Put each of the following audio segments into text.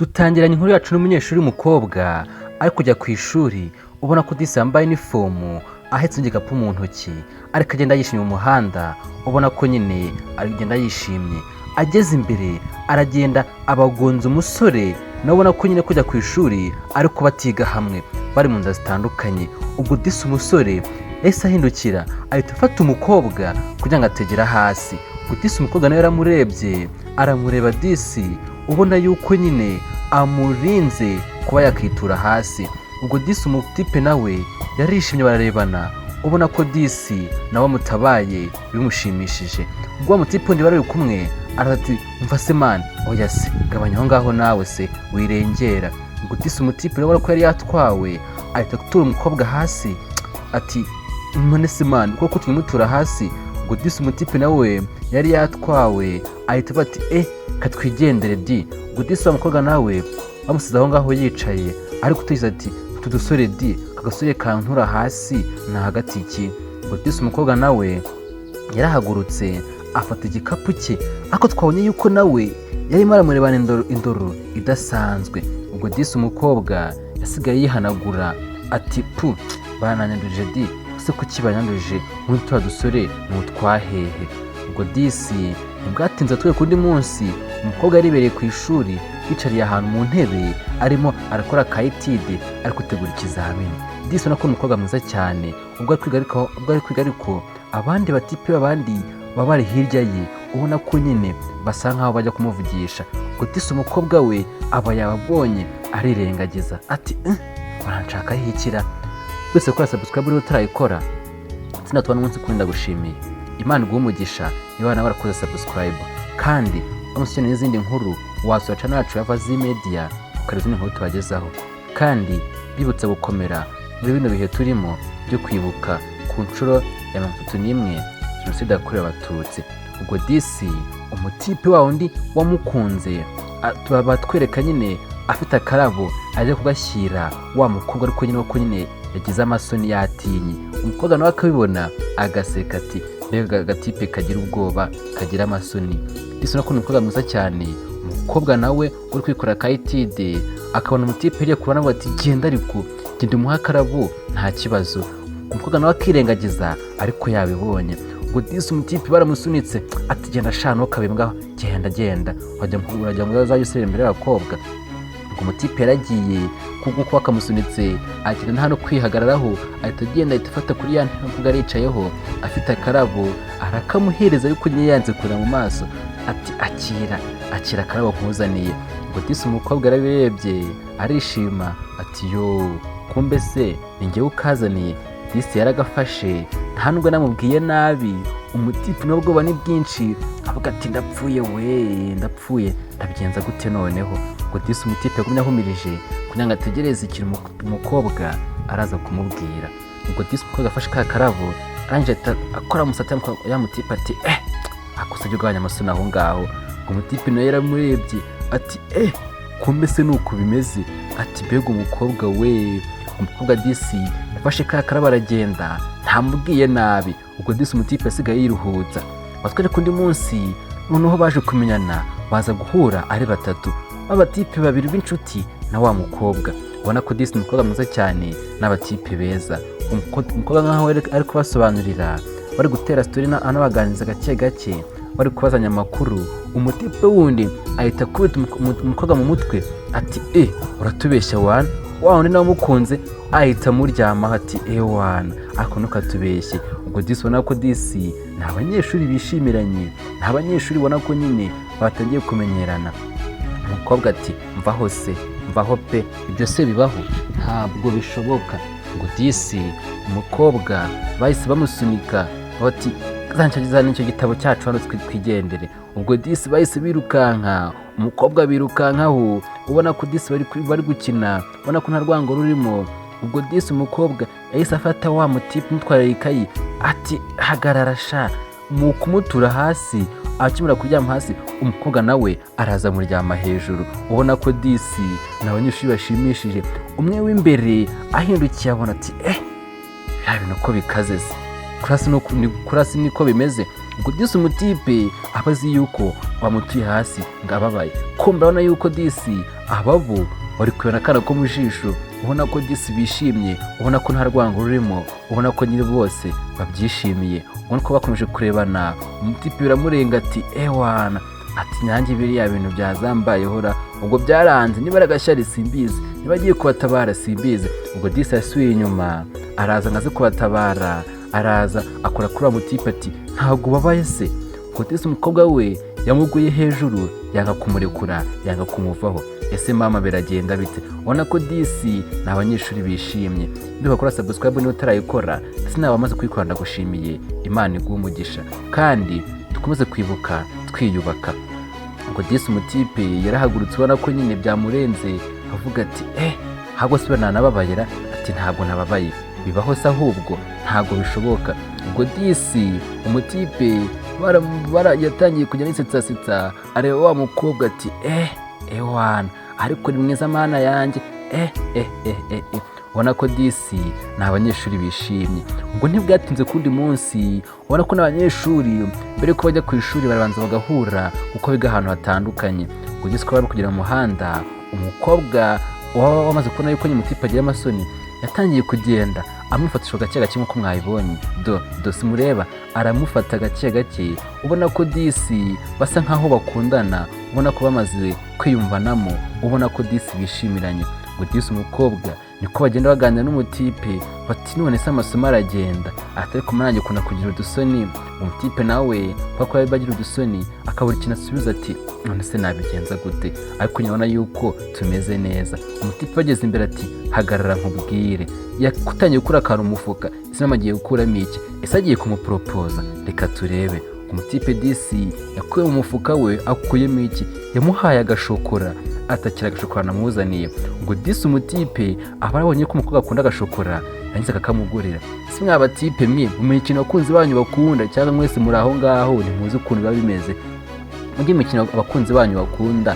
Dutangiranye inkuru yacu n'umunyeshuri w'umukobwa ari kujya ku ishuri, ubona ko disi yambaye inifomu ahetse igikapu mu ntoki, ariko agenda yishimye mu muhanda, ubona ko nyine agenda yishimye. Ageze imbere aragenda abagonza umusore, nawe ubona ko nyine kujya ku ishuri ariko batiga hamwe, bari mu nzira zitandukanye. Ubwo disi umusore yahise ahindukira ahita afata umukobwa kugira ngo ategera hasi. Ubwo disi umukobwa nawe yaramurebye, aramureba disi, ubona yuko nyine amurinze kuba yakitura hasi. Ubwo disi umutipe nawe yarishimye, bararebana, ubona ko disi nawe amutabaye bimushimishije. Ubwo umutipe undi bari kumwe arati umva se mani, oya se gabanya aho ngaho nawe se wirengera. Ubwo disi umutipe nawe ko yari yatwawe ahita gutura umukobwa hasi, ati none se mani koko twimutura hasi. Ubwo disi umutipe nawe yari yatwawe ahita bati katwigendere di. Ubwo disi wa mukobwa nawe bamusize aho ngaho yicaye, ariko tugize ati utu dusore di, kagasore kantura hasi na hagati iki. Ubwo disi umukobwa nawe yarahagurutse afata igikapu cye, ariko twabonye yuko nawe yarimo aramurebana indoro idasanzwe. Ubwo disi umukobwa yasigaye yihanagura ati pu bananyandurije di, ese kuki banyandurije muri twa dusore n'utwahehe. Ubwo disi ntibwatinze atuye kundi munsi, umukobwa yaribereye ku ishuri yicariye ahantu mu ntebe arimo arakora kayitide, ari gutegura ikizamini. Disi ubona ko umukobwa mwiza cyane, ubwo ari kwiga ariko abandi batipe babandi baba bari hirya ye, ubona ko nyine basa nkaho bajya kumuvugisha. Ubwo disi umukobwa we aba yababonye arirengagiza ati baranshakaho ikira. Twese kora subscribe uri utarayikora, sinatubona umunsi kundi gushimiye. Imana iguhe umugisha niba nawe warakoze subscribe, kandi umusore n'izindi nkuru wasura channel yacu ya Utazi Media ukareba izindi nkuru tubagezaho. Kandi bibutse gukomera muri bino bihe turimo byo kwibuka ku nshuro ya 31 Jenoside yakorewe Abatutsi. Ubwo disi umutipe wa undi wamukunze batwereka nyine afite akarabo aje kugashyira wa mukobwa, ariko nyine ko nyine yagize amasoni yatinye. Umukobwa nawe akabibona agaseka ati mbega agatipe kagira ubwoba kagira amasoni. Disi ubona ko umukobwa mwiza cyane, umukobwa nawe uri kwikora kayitide akabona umutipe yari kubona ati genda, ariko genda umuha akarabo nta kibazo. Umukobwa nawe akirengagiza ariko yabibonye. Ubwo disi umutipe baramusunitse ati genda shano kabembwa, genda urajya ngo uzajye usubira imbere y'abakobwa. Ubwo umutipe yaragiye kuko akamusunitse agenda hano kwihagararaho, ahita agenda ahita afata kuri ya ntambwe aricayeho afite akarabo arakamuhereza, ariko nyine yanze kureba mu maso ati akira akarabo nkuzaniye. Ubwo disi umukobwa yarabirebye arishima ati yo kumbe se ni njyewe ukazaniye. Disi yaragafashe nta nubwo namubwiye nabi. Umutipe n'ubwoba ni bwinshi avuga ati ndapfuye ndabigenza gute noneho. Ubwo disi umutipe yagumye ahumirije kugira ngo ategereze ikintu umukobwa araza kumubwira. Ubwo disi umukobwa afashe ka karabo arangije akora umusatsi ya mutipe ati akusajya ugabanya amasoni aho ngaho. Ubwo umutipe nawe yaramurebye ati kumbe se nuko bimeze, ati mbega umukobwa we. Umukobwa disi yafashe ka karabo aragenda ntamubwiye nabi. Ubwo disi umutipe asigaye yiruhutsa. Batwere kundi munsi noneho baje kumenyana, baza guhura ari batatu, abatipe babiri b'inshuti na wa mukobwa. Ubona ko disi umukobwa mwiza cyane n'abatipe beza. Umukobwa nkaho ari kubasobanurira, bari gutera story anabaganiriza gake gake, bari kubazanya amakuru. Umutipe wundi ahita kubita umukobwa mu mutwe ati uratubeshya wana, wa wundi nawe umukunze ahita muryama ati wana ako ntukatubeshye. Ubwo disi ubona ko disi ni abanyeshuri bishimiranye, ni abanyeshuri ubona ko nyine batangiye kumenyerana. Umukobwa ati mvaho pe, ibyo se bibaho? Ntabwo bishoboka. Ubwo disi umukobwa bahise bamusunika bati zancagiza n'icyo gitabo cyacu hano twigendere. Ubwo disi bahise birukanka, umukobwa birukankaho, ubona ko disi bari gukina, ubona ko nta rwango rurimo. Ubwo disi umukobwa yahise afata wa mutipe mutwara ikayi ati hagarara sha, mu kumutura hasi. Akimara kuryama hasi, umukobwa nawe araza muryama hejuru. Ubona ko disi n'abanyeshuri bashimishije. Umwe w'imbere ahindukiye abona ati bya bintu ko bikaze se, kurasi niko bimeze. Ubwo disi umutipe abazi yuko bamutuye hasi ngo ababaye, kumbe urabona yuko disi ababo bari kubona akana ko mu jisho, ubona ko disi bishimye, ubona ko nta rwango rurimo, ubona ko nyine bose babyishimiye, ubona ko bakomeje kurebana. Umutipe biramurenga ati ewana, ati nyange biriya bintu byazambayeho ra, ubwo byaranze, niba ari agashyari simbizi, niba agiye kubatabara simbizi. Ubwo disi yasubiye inyuma, araza ngo aze kubatabara, araza akora kuri wa mutipe ati ntabwo ubabaye se? Ubwo disi umukobwa we yamuguye hejuru, yanga kumurekura, yanga kumuvaho. Ese mama biragenda bite? Ubona ko disi ni abanyeshuri bishimye. Niba bakora subscribe niba utarayikora, ndetse nawe wamaze kuyikora ndagushimiye, Imana iguhe umugisha kandi dukomeze kwibuka twiyubaka. Ubwo disi umutipe yarahagurutse, ubona ko nyine byamurenze, avuga ati ahubwo se nanababayera? Ati ntabwo nababaye, bibaho se ahubwo ntabwo bishoboka. Ubwo disi umutipe yatangiye kujya nisetsa areba wa mukobwa ati ewana, ariko ni mwiza mana yanjye. Ubona ko disi ni abanyeshuri bishimye. Ubwo ntibwatinze kundi munsi, ubona ko n'abanyeshuri mbere yuko bajya ku ishuri barabanza bagahura uko biga ahantu hatandukanye. Ubwo disi ko bari kugera mu muhanda, umukobwa wamaze kubona yuko umutipe agira amasoni, yatangiye kugenda amufatisha gake gake nk'uko mwabibonye. Simureba aramufata gake gake, ubona ko disi basa nkaho bakundana, ubona ko bamaze kwiyumvanamo, ubona ko disi bishimiranye. Ngo disi umukobwa niko bagenda baganira n'umutipe bati none se amasomo aragenda? Atari kumananye ukunda kugira udusoni. Umutipe nawe kuko yari bagira udusoni akabura ikintu asubiza ati none se nabigenza gute? Ariko nyabona yuko tumeze neza. Umutipe bageze imbere ati hagarara nkubwire. Yakutangiye gukura akantu umufuka, ese mama agiye gukuramo iki? Ese agiye kumuporopoza? Reka turebe. Umutipe disi yakuye mu mufuka we, akuyemo iki? Yamuhaye agashokora, atakira agashokora namuzaniye. Ubwo disi umutipe abarabonye ko umukobwa akunda agashokora, yangize akakamugurira. Si mwa batipe mwe mu mikino abakunzi banyu bakunda, cyangwa mwese muri aho ngaho ntimuzi ukuntu biba bimeze? Mujye mikino abakunzi banyu bakunda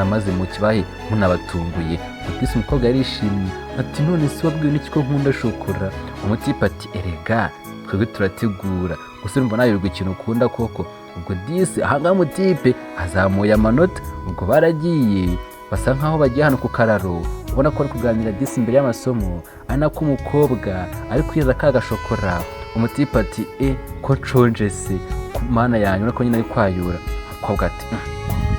maze mu kibahe munabatunguye. Disi umukobwa yarishimye ati none se wabwiwe n'iki ko nkunda shokora? Umutipe ati erega twebwe turategura, gusa mbona yirirwa ikintu ukunda koko. Ubwo disi ahangaha umutipe azamuye amanota. Ubwo baragiye basa nkaho bagiye hano ku kararo, ubona ko ari kuganira disi imbere y'amasomo, ari nako umukobwa ari kwirira ka gashokora. Umutipe ati ko nshonje se mana yanyu, urako nyine ari kwayura. Umukobwa ati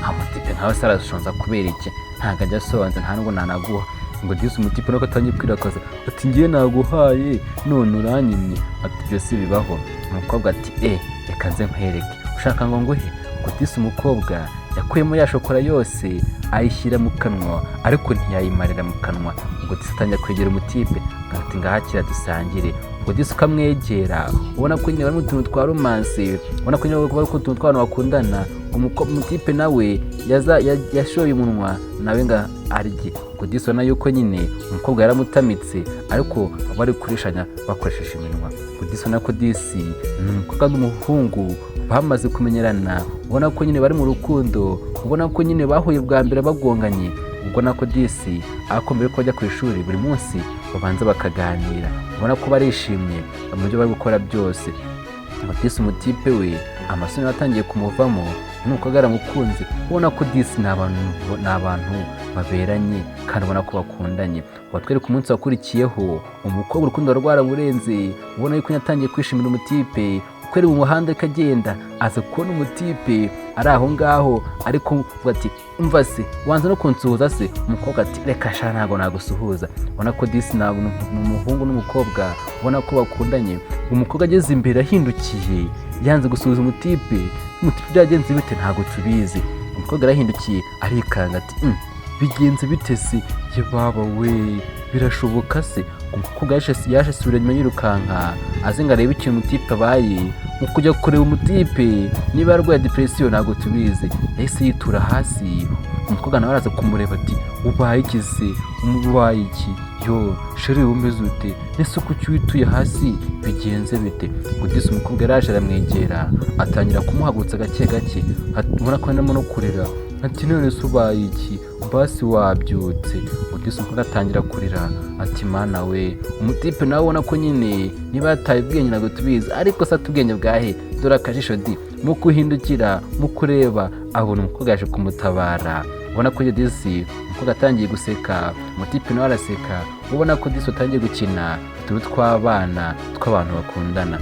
umutipe nkawe se arashonza kubera iki? Ntabwo ajya asonza, nta nubwo nanaguha. Ngo disi umutipe nuko atangiye kwirakaza ati ngiye naguhaye none uranyimye. Ati ibyo si bibaho. Umukobwa ati reka nze nkwereke, ushaka ngo nguhe? Ngo disi umukobwa yakuyemo ya shokora yose ayishyira mu kanwa, ariko ntiyayimarira mu kanwa. Ubwo disi atangiye kwegera umutipe ati ngahakira dusangire. Ubwo disi ukamwegera, ubona ko nyine bari mu tuntu twa romance, ubona ko nyine bari ku tuntu tw'abantu bakundana. Umutipe nawe yashoye umunwa nawe nga arye. Ubwo disi ubona yuko nyine umukobwa yaramutamitse, ariko bari kurishanya bakoresheje iminwa. Ubwo disi ubona ko disi umukobwa n'umuhungu bamaze kumenyerana, ubona ko nyine bari mu rukundo, ubona ko nyine bahuye bwa mbere bagonganye. Ubona ko disi akombere ko bajya ku ishuri buri munsi babanza bakaganira, ubona ko barishimye mu byo bari gukora byose. Disi umutipe we amasomo yatangiye kumuvamo, nuko agaramukunze, ubona ko disi ni abantu baberanye kandi ubona ko bakundanye. Batwereka umunsi wakurikiyeho, umukobwa urukundo rwaramurenze, ubona yuko yatangiye kwishimira umutipe. Kweri mu muhanda akagenda, aza kubona umutipe ari aho ngaho, ariko uvuga ati umva se wanze no kunsuhuza se? Umukobwa ati reka sha ntago nagusuhuza. Ubona ko disi ni umuhungu n'umukobwa, ubona ko bakundanye. Umukobwa ageze imbere ahindukiye, yanze gusuhuza umutipe. Umutipe byagenze bite? Ntago tubizi. Umukobwa arahindukiye arikanga ati bigenze bite se? Ye baba we, birashoboka se? Umukobwa yaje asubira nyuma yirukanka, aze ngo arebe ikintu umutipe abaye. Mu kujya kureba umutipe niba yarwaye depression ntago tubizi, yahise yitura hasi. Umukobwa nawe araza kumureba ati ubaye iki se? Umubaye iki? Yo sheri umeze ute? Nese kuki wituye hasi bigenze bite? Ngo disi umukobwa yaraje aramwegera, atangira kumuhagurutsa gake gake, ubona ko arimo no kurira. Ati none se ubaye iki? Basi wabyutse. Ngo disi umukobwa atangira kurira ati mana we. Umutipe nawe ubona ko nyine niba yataye ubwenge ntabwo tubizi, ariko se ubwenge bwahe? Dore akajisho di mu kuhindukira mu kureba, abona umukobwa yaje kumutabara. ubona ko iyo disi umukobwa atangiye guseka, umutipe nawe araseka, ubona ko disi utangiye gukina utuntu tw'abana tw'abantu bakundana.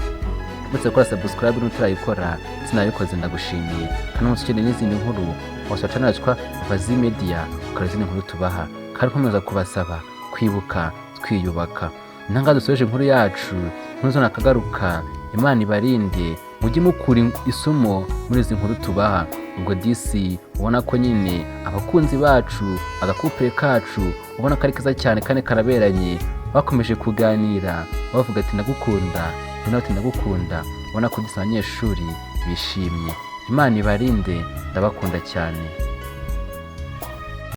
Uretse gukora subscribe n'utarayikora sinayikoze ndagushimiye, kandi umunsi ukeneye n'izindi nkuru wasura channel yitwa Utazi Media ukora izindi nkuru tubaha, kandi nkomeza kubasaba kwibuka twiyubaka. Nanga dusoje inkuru yacu, ntuzo nakagaruka. Imana ibarinde, mujye mukura isomo muri izi nkuru tubaha. Ubwo disi ubona ko nyine abakunzi bacu, agakupure kacu ubona ko ari keza cyane kandi karaberanye, bakomeje kuganira bavuga ati ndagukunda, nawe ati ndagukunda. Ubona ko disi abanyeshuri bishimye. Imana ibarinde, ndabakunda cyane.